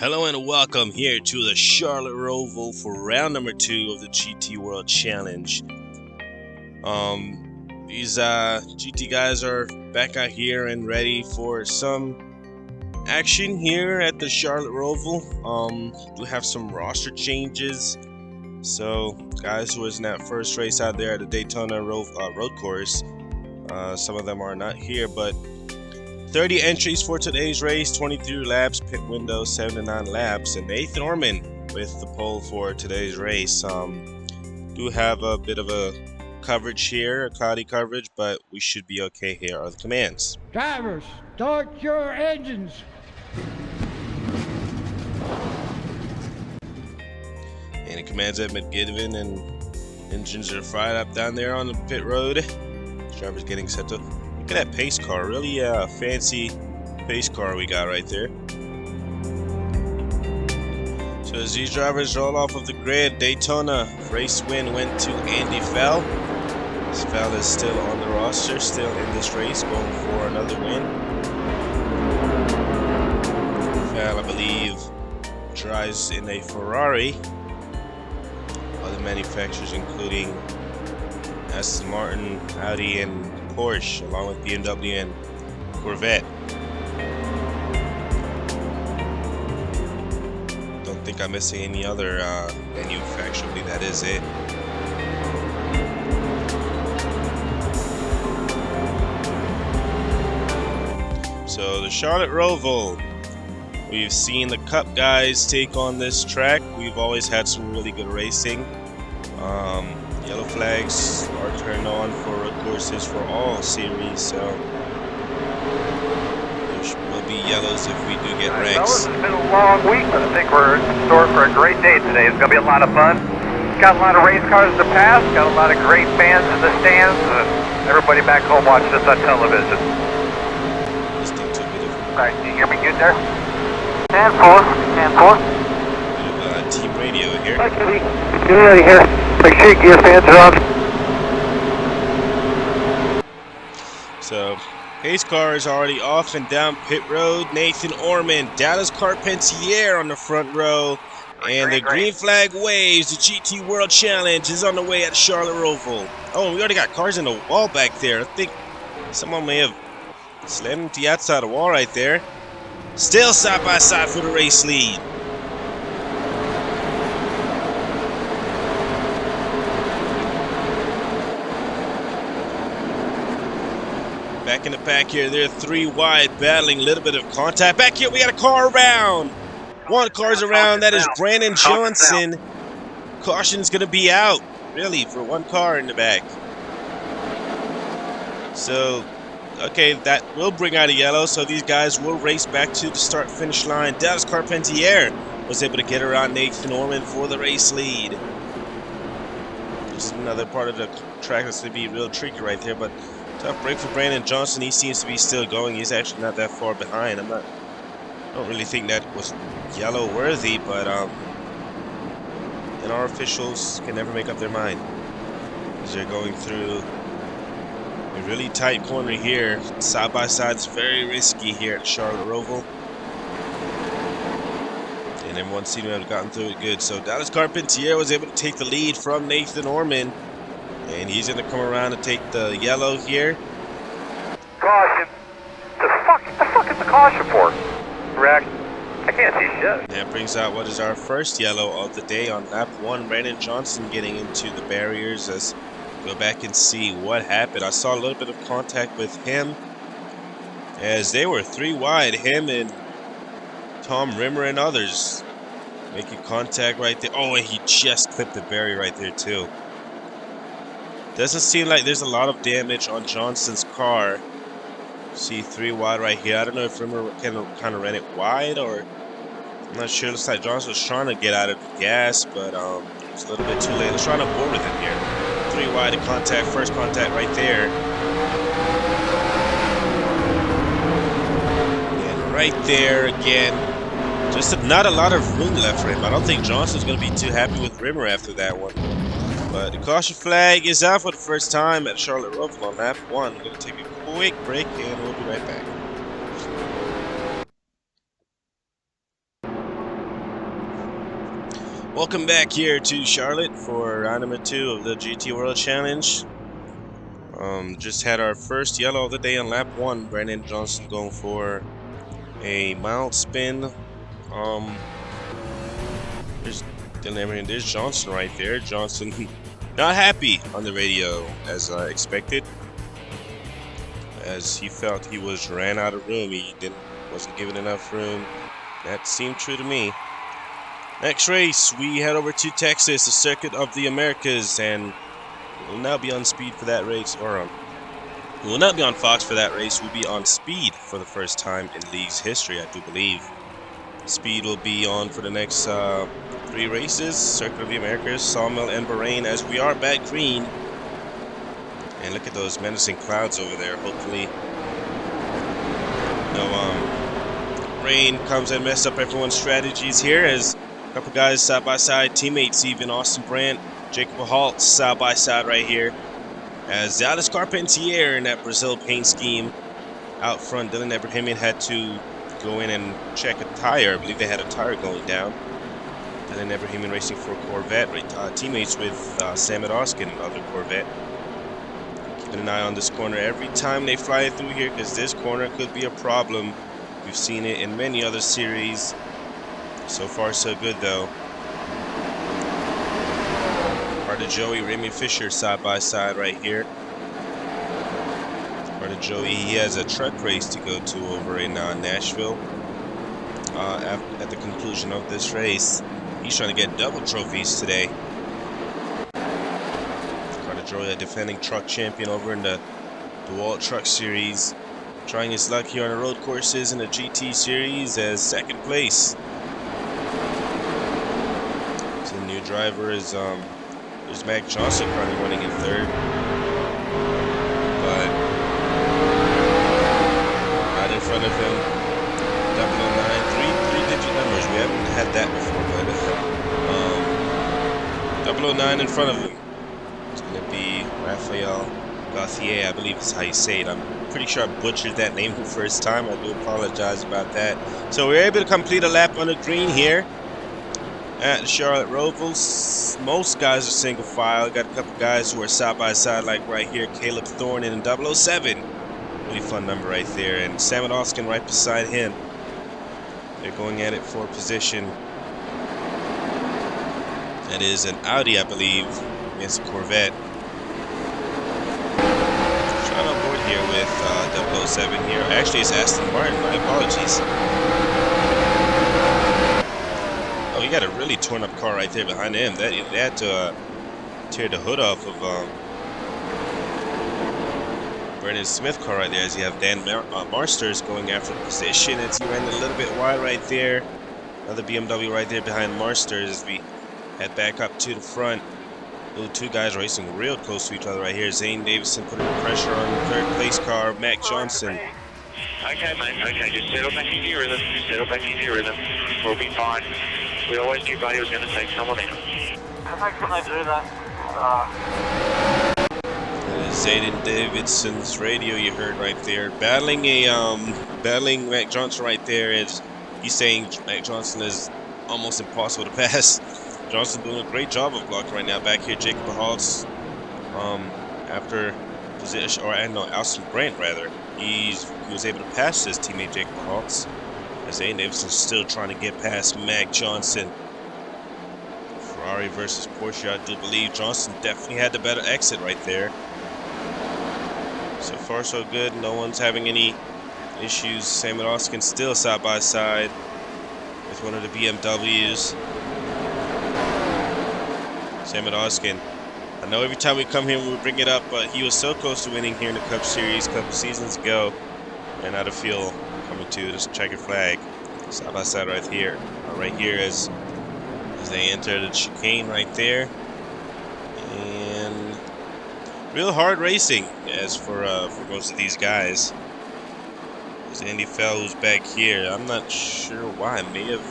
Hello and welcome here to the Charlotte Roval for round number 2 of the GT World Challenge. These GT guys are back out here and ready for some action here at the Charlotte Roval. Do have some roster changes. So guys who was in that first race out there at the Daytona road course, some of them are not here, but 30 entries for today's race, 23 laps, pit window 7 to 9 laps, and Nathan Orman with the pole for today's race. Do have a bit of a coverage here, a cloudy coverage, but we should be okay. Here are the commands. Drivers, start your engines. And the commands have been given, and engines are fired up down there on the pit road. Drivers getting set to. Look at that pace car, really fancy pace car we got right there. So as these drivers roll off of the grid, Daytona race win went to Andy Fell. This Fell is still on the roster, still in this race, going for another win. Fell, I believe, drives in a Ferrari. Other manufacturers including Aston Martin, Audi, and Porsche, along with BMW and Corvette. Don't think I'm missing any other manufacturer. I believe that is it. So the Charlotte Roval. We've seen the Cup guys take on this track. We've always had some really good racing. Yellow flags are turned on for road courses for all series, so there will be yellows if we do get wrecks. It's been a long week, but I think we're in store for a great day today. It's going to be a lot of fun. Got a lot of race cars to pass, got a lot of great fans in the stands, and everybody back home watching us on television. Listening to a bit of, Alright, do you hear me good there? And four. team radio here. Hi, Kitty. Get out of here. Make sure your fans are on. So, pace car is already off and down pit road. Nathan Orman, Dallas Carpentier on the front row. And the green flag waves. The GT World Challenge is on the way at Charlotte Roval. Oh, we already got cars in the wall back there. I think someone may have slammed into the outside of the wall right there. Still side by side for the race lead. Back in the pack here, they're 3 wide, battling a little bit of contact. Back here, we got a car around. One car's around, that is Brandon Johnson. Caution's gonna be out, really, for one car in the back. So, okay, that will bring out a yellow, so these guys will race back to the start-finish line. Dallas Carpentier was able to get around Nathan Orman for the race lead. This is another part of the track that's gonna be real tricky right there, but tough break for Brandon Johnson. He seems to be still going. He's actually not that far behind. I don't really think that was yellow worthy, but and our officials can never make up their mind as they're going through a really tight corner here. Side by side is very risky here at Charlotte Roval, and everyone seemed to have gotten through it good. So Dallas Carpentier was able to take the lead from Nathan Orman. And he's going to come around to take the yellow here. Caution. The fuck is the caution for? Correct. I can't see shit. That brings out what is our first yellow of the day on lap 1. Brandon Johnson getting into the barriers. Let's go back and see what happened. I saw a little bit of contact with him as they were 3 wide. Him and Tom Rimmer and others making contact right there. Oh, and he just clipped the barrier right there too. Doesn't seem like there's a lot of damage on Johnson's car. See 3 wide right here. I don't know if Rimmer kind of ran it wide, or I'm not sure. Looks like Johnson was trying to get out of the gas, but it's a little bit too late. Let's try to board with him here. 3 wide to contact, first contact right there. And right there again. Just not a lot of room left for him. I don't think Johnson's going to be too happy with Rimmer after that one. But the caution flag is out for the first time at Charlotte Roval on lap 1. We're going to take a quick break and we'll be right back. Welcome back here to Charlotte for round number 2 of the GT World Challenge. Just had our first yellow of the day on lap 1. Brandon Johnson going for a mild spin. There's Johnson right there. Johnson not happy on the radio as expected, as he felt he was ran out of room. He wasn't given enough room. That seemed true to me. Next race, we head over to Texas, the Circuit of the Americas, and we'll now be on speed for that race, or we will not be on Fox for that race. We'll be on speed for the first time in league's history, I do believe. Speed will be on for the next 3 races, Circuit of the Americas, Sawmill, and Bahrain, as we are back green. And look at those menacing clouds over there. Hopefully no rain comes and mess up everyone's strategies here, as a couple guys side by side, teammates even, Austin Brandt, Jacob Halt side by side right here, as Dallas Carpentier in that Brazil paint scheme out front. Dylan Ebrahimian had to go in and check a tire. I believe they had a tire going down. Dylan Ebrahimian racing for Corvette, teammates with Sam Oskin, another Corvette. Keeping an eye on this corner every time they fly through here, because this corner could be a problem. We've seen it in many other series. So far, so good, though. Carter Joey, Remy Fisher side by side right here. Carter Joey, he has a truck race to go to over in Nashville. At the conclusion of this race, he's trying to get double trophies today. Carter Joey, a defending truck champion over in the DeWalt Truck Series, trying his luck here on the road courses in the GT Series as second place. The new driver is there's Mac Johnson currently running in third, but right in front of him, 009, three-digit numbers. We haven't had that before, but 009 in front of him. It's gonna be Raphael Gauthier, I believe is how you say it. I'm pretty sure I butchered that name the first time. I do apologize about that. So we're able to complete a lap on the green here at Charlotte Roval. Most guys are single file. Got a couple guys who are side by side, like right here, Caleb Thorne in 007. Really fun number right there. And Sam Oskin right beside him. They're going at it for position. That is an Audi, I believe, against a Corvette. Trying on board here with 007 here. Actually, it's Aston Martin. My apologies. Oh, he got a really torn up car right there behind him. They had to tear the hood off of Brennan Smith car right there, as you have Dan Marsters going after the position as he ran a little bit wide right there. Another BMW right there behind Marsters as we head back up to the front. Those two guys racing real close to each other right here. Zane Davison putting pressure on the third place car, Mac Johnson. Okay, mate, okay, just settle back into your rhythm, we'll be fine. We always knew Buddy was going to take someone in. How can they do that? Zayden Davidson's radio you heard right there, battling Mac Johnson right there. As he's saying Mac Johnson is almost impossible to pass. Johnson doing a great job of blocking right now. Back here, Jacob Haltz, after position, or no, Austin Brandt rather. He was able to pass his teammate Jacob Haltz. As Zayden Davidson's still trying to get past Mac Johnson. Ferrari versus Porsche, I do believe Johnson definitely had the better exit right there. So far, so good. No one's having any issues. Sam Oskin still side by side with one of the BMWs. Sam Oskin. I know every time we come here we bring it up, but he was so close to winning here in the Cup Series a couple seasons ago. And out of field coming to this checkered flag. Side by side right here. Right here as they enter the chicane right there. And real hard racing as for most of these guys. There's Andy Fell who's back here. I'm not sure why. May have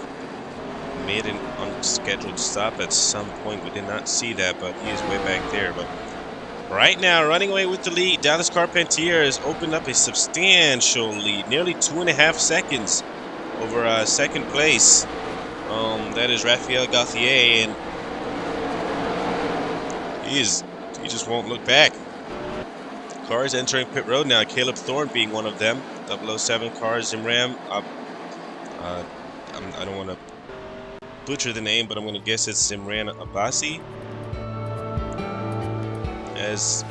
made an unscheduled stop at some point. We did not see that, but he is way back there. But right now, running away with the lead, Dallas Carpentier has opened up a substantial lead, nearly 2.5 seconds over second place. That is Raphael Gauthier, and he just won't look back. Cars entering pit road now. Caleb Thorne being one of them. 007 car, Zimram. I don't want to butcher the name, but I'm going to guess it's Zimran Abbasi. As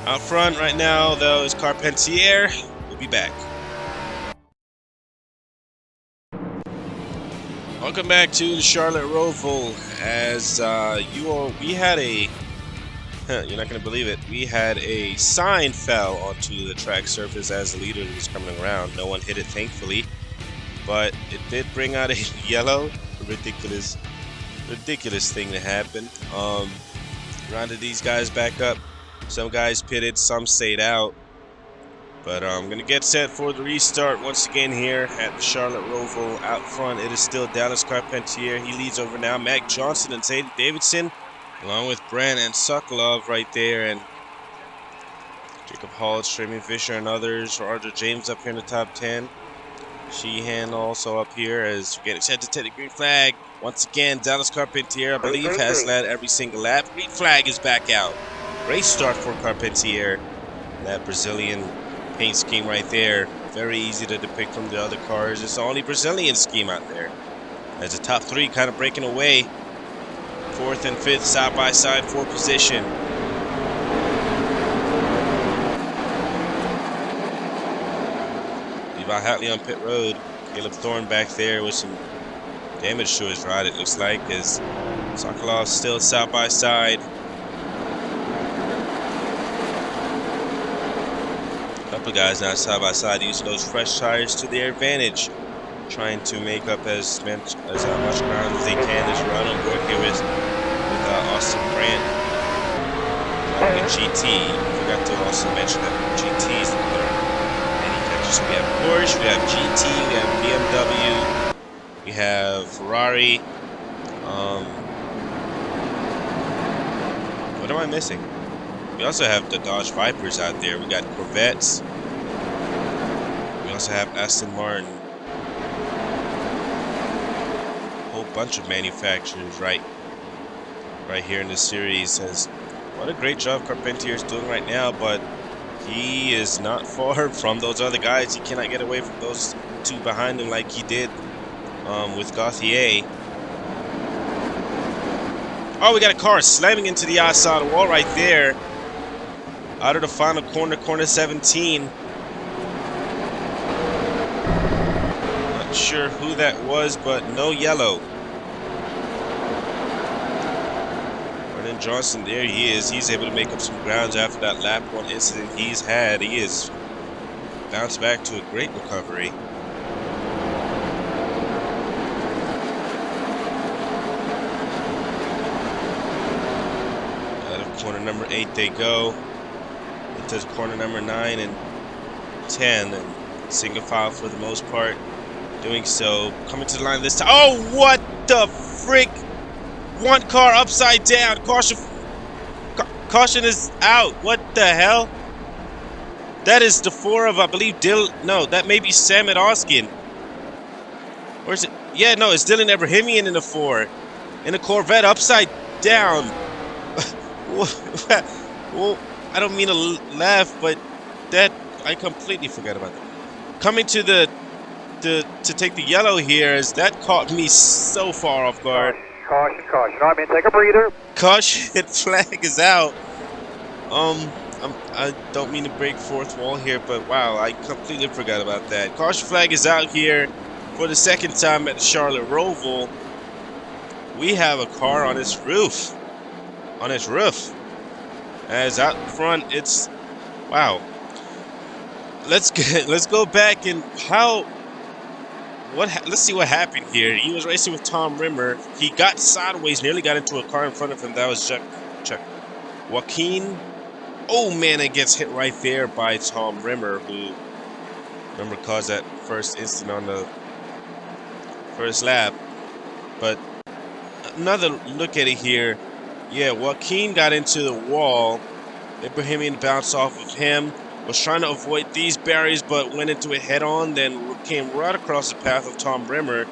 out front right now, though, is Carpentier. We'll be back. Welcome back to the Charlotte Roval. As we had a, you're not going to believe it, we had a sign fell onto the track surface as the leader was coming around. No one hit it, thankfully, but it did bring out a yellow. Ridiculous thing to happen. Rounded these guys back up. Some guys pitted, some stayed out. But I'm gonna get set for the restart once again here at the Charlotte Roval. Out front, it is still Dallas Carpentier. He leads over now. Mac Johnson and Zayden Davidson, along with Brandon Sokolov right there, and Jacob Hall, Streaming Fisher, and others. Roger James up here in the top 10. Sheehan also up here as we're getting set to take the green flag. Once again, Dallas Carpentier, I believe, has led every single lap. Green flag is back out. Great start for Carpentier. That Brazilian paint scheme right there. Very easy to depict from the other cars. It's the only Brazilian scheme out there. As the top three kind of breaking away. Fourth and fifth side by side for position. Levi Hatley on pit road. Caleb Thorne back there with some damage to his ride, it looks like, as Sokolov still side by side. A couple of guys now side by side using those fresh tires to their advantage, trying to make up as much ground as they can. This run on board here with Austin Grant, driving a GT. Forgot to also mention that GT is the third manufacturer. So we have Porsche, we have GT, we have BMW, we have Ferrari. What am I missing? We also have the Dodge Vipers out there. We got Corvettes. We also have Aston Martin. A whole bunch of manufacturers right here in this series. Says what a great job Carpentier is doing right now, but he is not far from those other guys. He cannot get away from those two behind him like he did with Gauthier. Oh, we got a car slamming into the outside wall right there. Out of the final corner, corner 17. Not sure who that was, but no yellow. Brandon Johnson, there he is. He's able to make up some grounds after that lap one incident he's had. He is bounced back to a great recovery. Out of corner number 8 they go. Into corner number 9 and 10, and single file for the most part. Doing so, coming to the line this time. Oh, what the frick! One car upside down. Caution is out. What the hell? That is the 4 of, I believe, no, that may be Samet Oskin. Or is it? Yeah, no, it's Dylan Abrahamian in the 4. In the Corvette upside down. Well, I don't mean to laugh, but that I completely forgot about that. Coming to to take the yellow here, as that caught me so far off guard. Caution. All right, man, take a breather. Caution flag is out. I don't mean to break fourth wall here, but wow, I completely forgot about that. Caution flag is out here for the second time at the Charlotte Roval. We have a car on its roof. As out front, it's wow. Let's go back and let's see what happened here. He was racing with Tom Rimmer. He got sideways, nearly got into a car in front of him. That was Chuck Joaquin. Oh man, it gets hit right there by Tom Rimmer, who remember caused that first incident on the first lap. But another look at it here. Yeah, Joaquin got into the wall. Abrahamian bounced off of him. Was trying to avoid these barriers, but went into it head on. Then came right across the path of Tom Rimmer.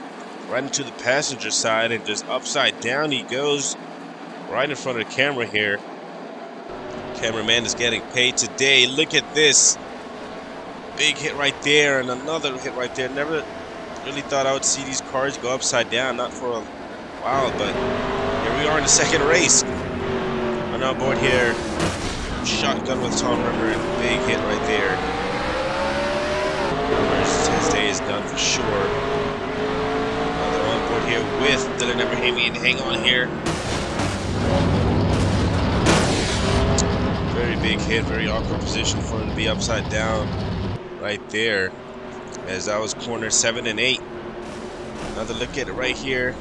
right into the passenger side and just upside down he goes right in front of the camera here. Cameraman is getting paid today. Look at this. Big hit right there and another hit right there. Never really thought I would see these cars go upside down, not for a while, but here we are in the second race. I'm on board here. Shotgun with Tom Rimmer and big hit right there. His day is done for sure. They're on board here with Dylan Abrahamian. Hang on here. Very big hit, very awkward position for him to be upside down right there. As that was corner 7 and 8. Another look at it right here.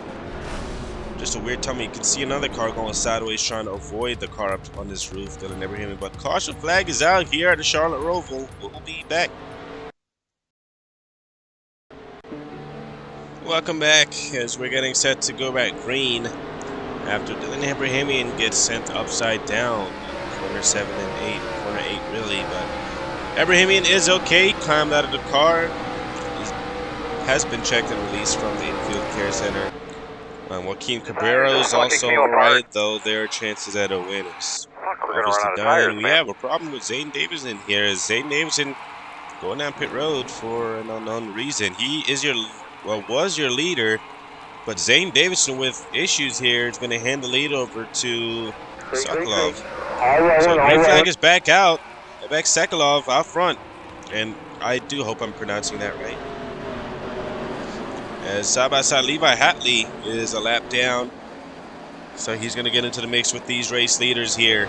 Just a weird time. You can see another car going sideways trying to avoid the car up on this roof. Dylan Abrahamian. But caution flag is out here at the Charlotte Roval. We'll be back. Welcome back as we're getting set to go back green after Dylan Abrahamian gets sent upside down. Corner 7 and 8. Corner 8 really, but Abrahamian is okay. Climbed out of the car. Has been checked and released from the infield care center. Joaquin Cabrera is also alright, though there are chances at a win is obviously done. And we have a problem with Zane Davidson here. Is Zane Davidson going down pit road for an unknown reason? He is was your leader, but Zane Davidson with issues here is going to hand the lead over to Sokolov. So green flag is back out. Back Sokolov out front, and I do hope I'm pronouncing that right. As side by side, Levi Hatley is a lap down. So he's going to get into the mix with these race leaders here.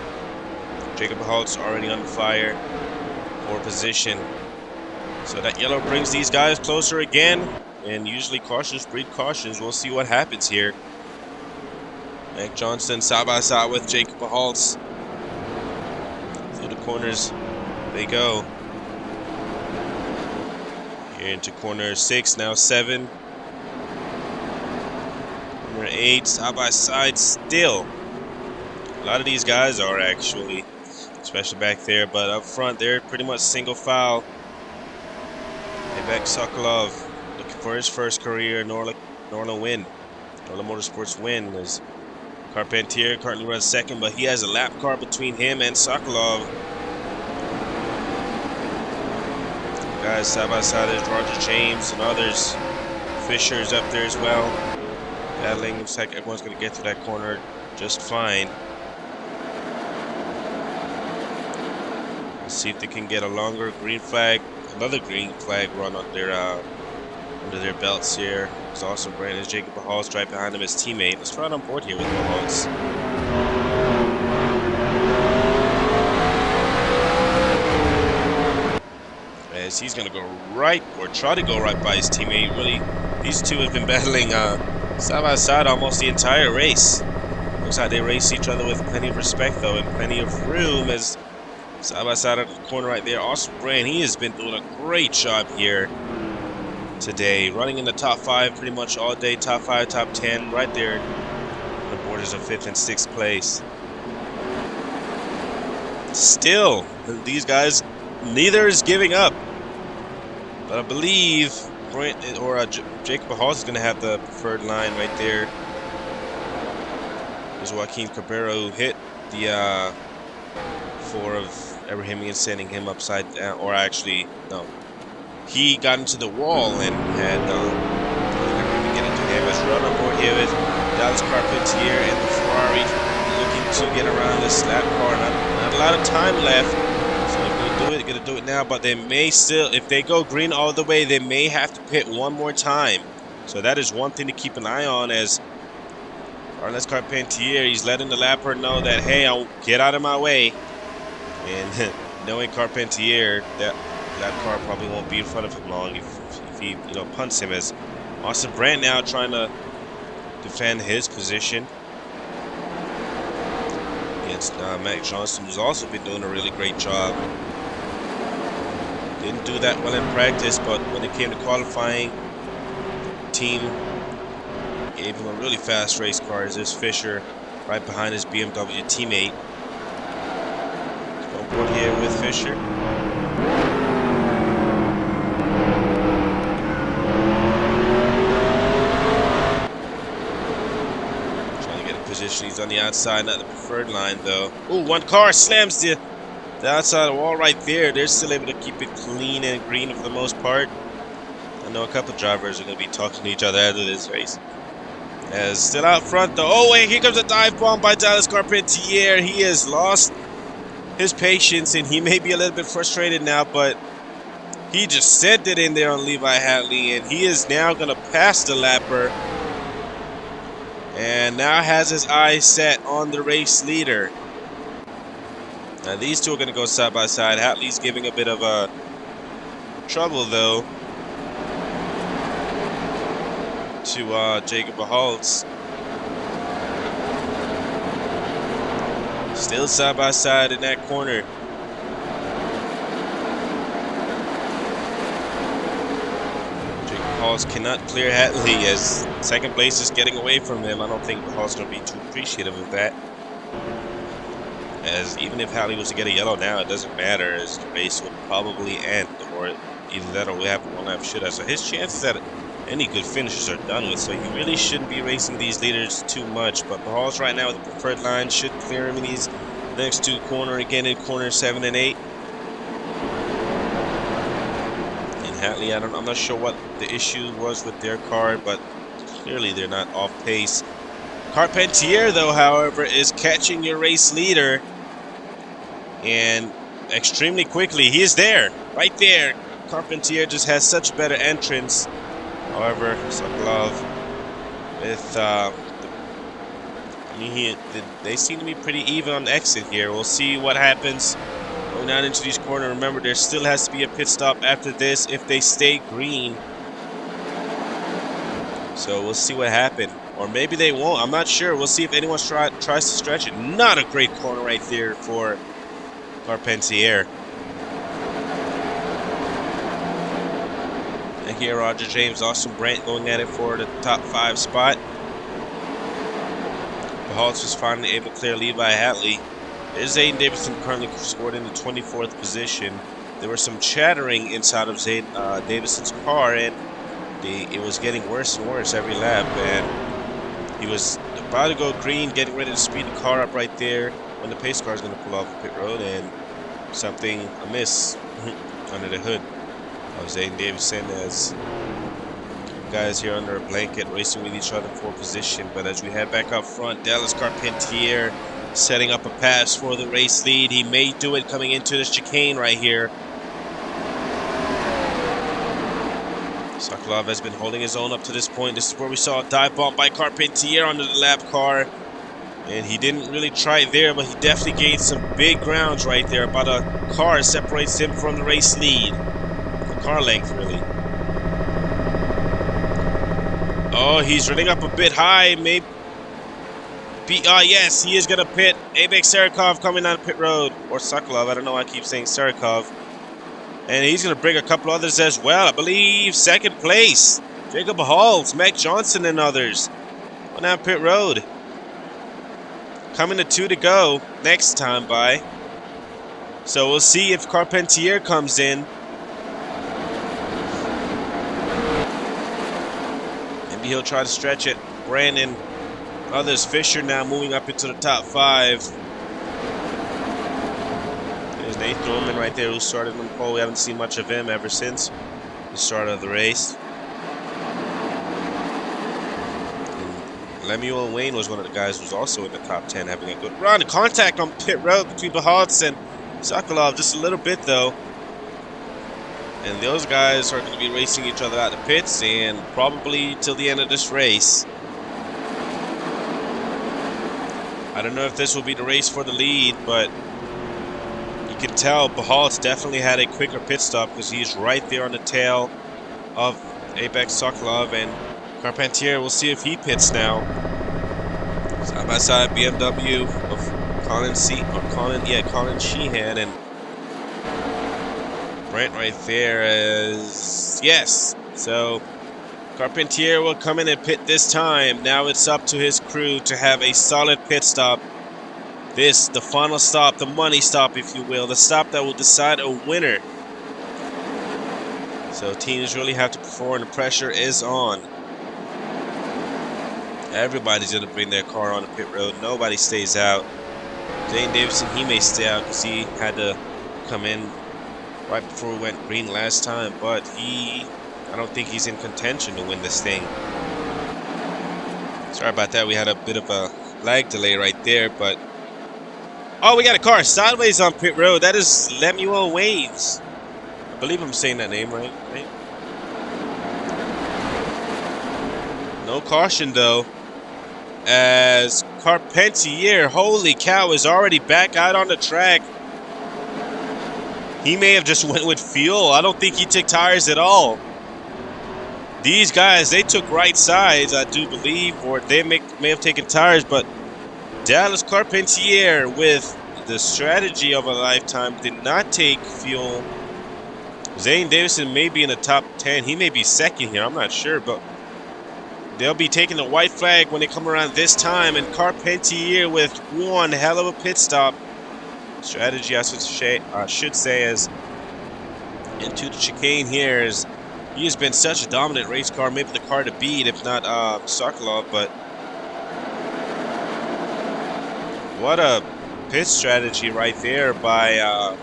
Jacob Halt's already on fire for position. So that yellow brings these guys closer again. And usually cautions breed cautions. We'll see what happens here. Mac Johnston side by side with Jacob Halt's. Through the corners they go. Here into corner 6, now 7. 8, side by side still. A lot of these guys are actually, especially back there, but up front they're pretty much single file. Back Sokolov looking for his first career NORLA win. NORLA Motorsports win as Carpentier currently runs second, but he has a lap car between him and Sokolov. Guys side by side, there's Roger James and others. Fisher's up there as well. Battling, looks like everyone's going to get to that corner just fine. Let's see if they can get a longer green flag, another green flag run under their belts here. It's awesome. Brandon Jacob Bahal's right behind him, his teammate. Let's try it on board here with Bahal's. As he's going to go right, or try to go right by his teammate. Really, these two have been battling side by side almost the entire race. Looks like they race each other with plenty of respect though, and plenty of room as side by side at the corner right there. Austin Brand, he has been doing a great job here today. Running in the top 5 pretty much all day. Top 5, top 10, right there on the borders of 5th and 6th place. Still, these guys, neither is giving up. But I believe Brent or Jake Bahal is going to have the preferred line right there. There's Joaquin Cabrera who hit the 4 of Abrahamian, sending him upside down. Or actually, no. He got into the wall and had Abrahamian get into him. As run on board here with Dallas Carpentier and the Ferrari looking to get around this lap car. Not a lot of time left. Gonna do it now, but they may still, if they go green all the way, they may have to pit one more time. So that is one thing to keep an eye on, as Carlos Carpentier, he's letting the lapper know that, hey, I'll get out of my way. And knowing Carpentier, that car probably won't be in front of him long if he punts him. As Austin Brandt now trying to defend his position against Mac Johnston, who's also been doing a really great job. Didn't do that well in practice, but when it came to qualifying, team gave him a really fast race car. There's Fisher right behind his BMW teammate. Let's go on board here with Fisher. position. He's on the outside, not the preferred line though. Ooh, one car slams the outside wall right there. They're still able to keep it clean and green for the most part. I know a couple drivers are going to be talking to each other after this race. As still out front though. Oh wait, here comes a dive bomb by Dallas Carpentier. He has lost his patience and he may be a little bit frustrated now, but he just sent it in there on Levi Hatley, and he is now going to pass the lapper. And now has his eyes set on the race leader. Now these two are going to go side by side. Hatley's giving a bit of a trouble though to Jacob Bahaltz. Still side by side in that corner. Bahaltz cannot clear Hatley as second place is getting away from him. I don't think Bahalt's going to be too appreciative of that. As even if Hatley was to get a yellow now, it doesn't matter, as the race will probably end, or either that or we have one lap shootout. So his chances at any good finishes are done with, so he really shouldn't be racing these leaders too much. But Bahalt's right now with the preferred line should clear him in these next two corner, again in corner 7 and 8. Hatley, I'm not sure what the issue was with their car, but clearly they're not off pace. Carpentier, though, however, is catching your race leader, and extremely quickly. He is there, right there. Carpentier just has such better entrance. However, Sokolov with they seem to be pretty even on the exit here. We'll see what happens. Going out into these corners, remember there still has to be a pit stop after this if they stay green. So we'll see what happens. Or maybe they won't. I'm not sure. We'll see if anyone tries to stretch it. Not a great corner right there for Carpentier. And here Roger James, Austin Brandt going at it for the top 5 spot. Bahaltz was finally able to clear Levi Hatley. There's Zayden Davidson currently scored in the 24th position. There was some chattering inside of Davidson's car, and it was getting worse and worse every lap. And he was about to go green, getting ready to speed the car up right there when the pace car is going to pull off the pit road, and something amiss under the hood of Zayden Davidson, as guys here under a blanket racing with each other for position. But as we head back up front, Dallas Carpentier setting up a pass for the race lead. He may do it coming into this chicane right here. Sokolov has been holding his own up to this point. This is where we saw a dive bomb by Carpentier under the lap car. And he didn't really try it there, but he definitely gained some big grounds right there. About a car separates him from the race lead. The car length, really. Oh, he's running up a bit high. Maybe. Yes, he is going to pit. Abex Sarikov coming down pit road. Or Sokolov, I don't know why I keep saying Sarikov. And he's going to bring a couple others as well. I believe second place. Jacob Bahaltz, Mac Johnson, and others. On down pit road. Coming to 2 to go next time by. So we'll see if Carpentier comes in. Maybe he'll try to stretch it. Brandon. Others, Fisher now moving up into the top 5. There's Nate Thurman right there who started on the pole. We haven't seen much of him ever since the start of the race. And Lemuel Wayne was one of the guys who was also in the top 10 having a good run. Contact on pit road between Bahaltz and Sokolov, just a little bit though. And those guys are going to be racing each other out the pits and probably till the end of this race. I don't know if this will be the race for the lead, but you can tell Bahaltz definitely had a quicker pit stop because he's right there on the tail of Abex Sokolov, and Carpentier. We'll see if he pits now. Side by side BMW of Colin Sheehan, and Brent right there as yes. So Carpentier will come in and pit this time. Now it's up to his crew to have a solid pit stop. This, the final stop, the money stop, if you will. The stop that will decide a winner. So teams really have to perform. The pressure is on. Everybody's gonna bring their car on the pit road. Nobody stays out. Zane Davidson, he may stay out because he had to come in right before we went green last time, but I don't think he's in contention to win this thing. Sorry about that. We had a bit of a lag delay right there, but oh, we got a car sideways on pit road. That is Lemuel Waves. I believe I'm saying that name right? No caution though, as Carpentier, holy cow, is already back out on the track. He may have just went with fuel. I don't think he took tires at all. These guys, they took right sides, I do believe, or they may have taken tires, but Dallas Carpentier, with the strategy of a lifetime, did not take fuel. Zane Davidson may be in the top 10. He may be second here. I'm not sure, but they'll be taking the white flag when they come around this time. And Carpentier with one hell of a pit stop. Strategy, I should say, as into the chicane here. Is he has been such a dominant race car, maybe the car to beat, if not Sokolov. But what a pit strategy right there by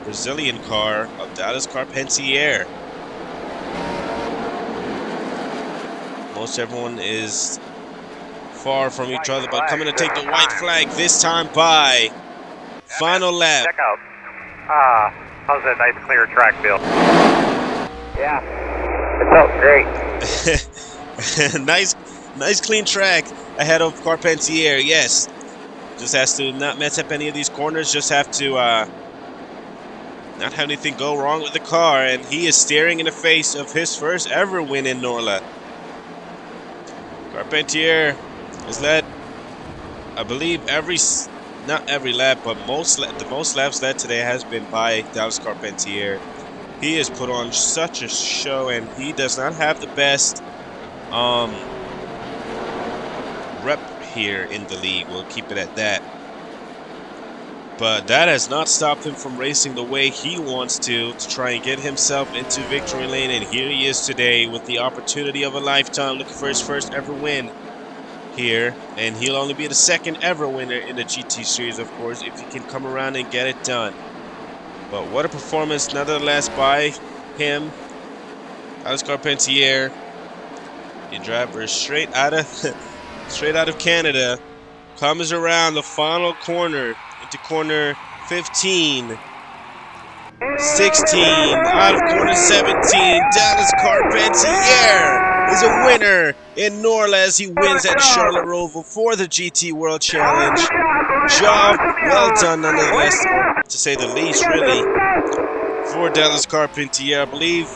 Brazilian car of Dallas Carpentier. Most everyone is far from each other, but coming to take the white flag this time by final lap. Check out. How's that nice clear track feel? Yeah, it felt great. nice clean track ahead of Carpentier. Yes, just has to not mess up any of these corners. Just have to not have anything go wrong with the car, and he is staring in the face of his first ever win in NORLA. Carpentier has led, I believe, not every lap, but the most laps led today has been by Dallas Carpentier. He has put on such a show, and he does not have the best rep here in the league. We'll keep it at that. But that has not stopped him from racing the way he wants to try and get himself into victory lane. And here he is today with the opportunity of a lifetime, looking for his first ever win here. And he'll only be the second ever winner in the GT Series, of course, if he can come around and get it done. But what a performance nonetheless by him. Alex Carpentier, the driver straight out of Canada, comes around the final corner into corner 15, 16, out of corner 17. Dallas Carpentier is a winner in NORLA as he wins at Charlotte Roval for the GT World Challenge. Job well done nonetheless, to say the least, really, for Dallas Carpentier. I believe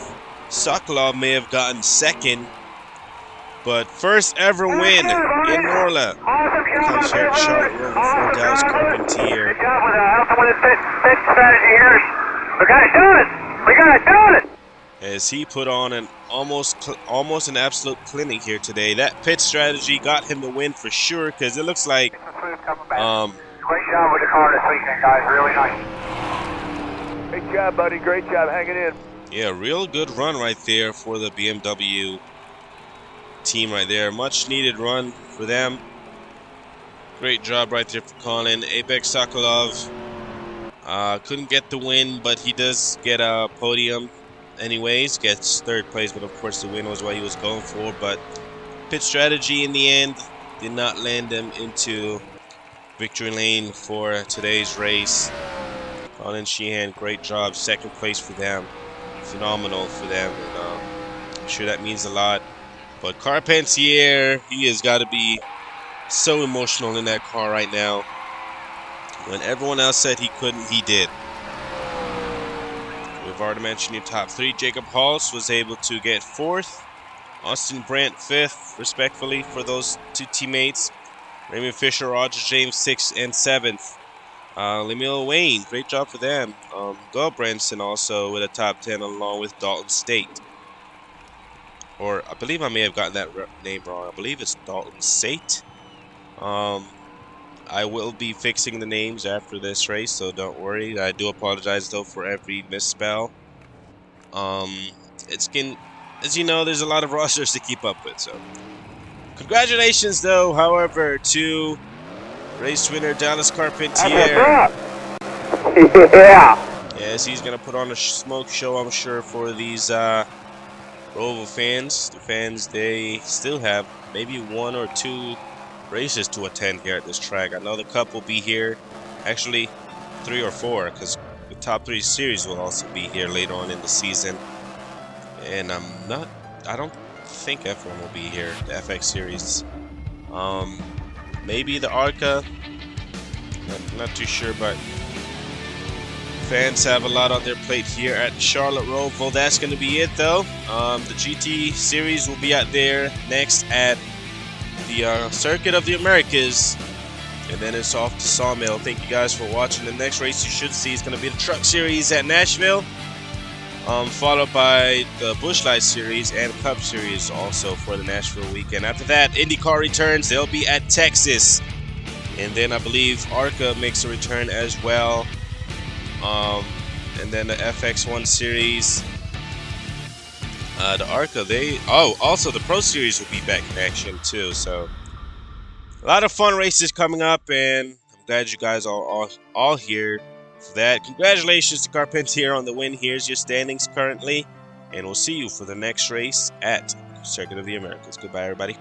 Sokolov may have gotten second, but first ever win in NORLA comes here at Charlotte Roval for Dallas Carpentier. Good job with that pit strategy here. We got it done! As he put on an almost an absolute clinic here today. That pit strategy got him the win for sure, because it looks like Great job with the car this weekend, guys. Really nice. Great job, buddy. Great job hanging in. yeah, real good run right there for the BMW team right there. Much needed run for them. Great job right there for Colin. Apex Sokolov couldn't get the win, but he does get a podium anyways. Gets third place, but of course the win was what he was going for. But pit strategy in the end did not land him into victory lane for today's race. Colin Sheehan, great job. Second place for them. Phenomenal for them. And, I'm sure that means a lot. But Carpentier, he has got to be so emotional in that car right now. When everyone else said he couldn't, he did. We've already mentioned your top three. Jacob Halse was able to get fourth. Austin Brandt fifth, respectfully, for those two teammates. Raymond Fisher, Roger James sixth and seventh. Lemuel Wayne, great job for them. Doyle Branson also with a top 10 along with Dalton State. Or I believe I may have gotten that name wrong. I believe it's Dalton State. I will be fixing the names after this race, so don't worry. I do apologize though for every misspell. As you know, there's a lot of rosters to keep up with, so Congratulations, though, however, to race winner Dallas Carpentier. Yeah. Yes, he's going to put on a smoke show, I'm sure, for these Roval fans. The fans, they still have maybe 1 or 2 races to attend here at this track. I know the Cup will be here. Actually, 3 or 4, because the top 3 series will also be here later on in the season. And I don't think F1 will be here, the FX series. Maybe the ARCA, not too sure, but fans have a lot on their plate here at Charlotte Roval. That's going to be it, though. The GT series will be out there next at the Circuit of the Americas, and then it's off to Sawmill. Thank you guys for watching. The next race you should see is going to be the Truck Series at Nashville, followed by the Busch Light Series and Cup Series also for the Nashville weekend. After that, IndyCar returns. They'll be at Texas, and then I believe ARCA makes a return as well. And then the FX1 series, the ARCA, also the Pro Series will be back in action too. So a lot of fun races coming up, and I'm glad you guys are all here for that. Congratulations to Carpentier on the win. Here's your standings currently, and we'll see you for the next race at Circuit of the Americas. Goodbye, everybody.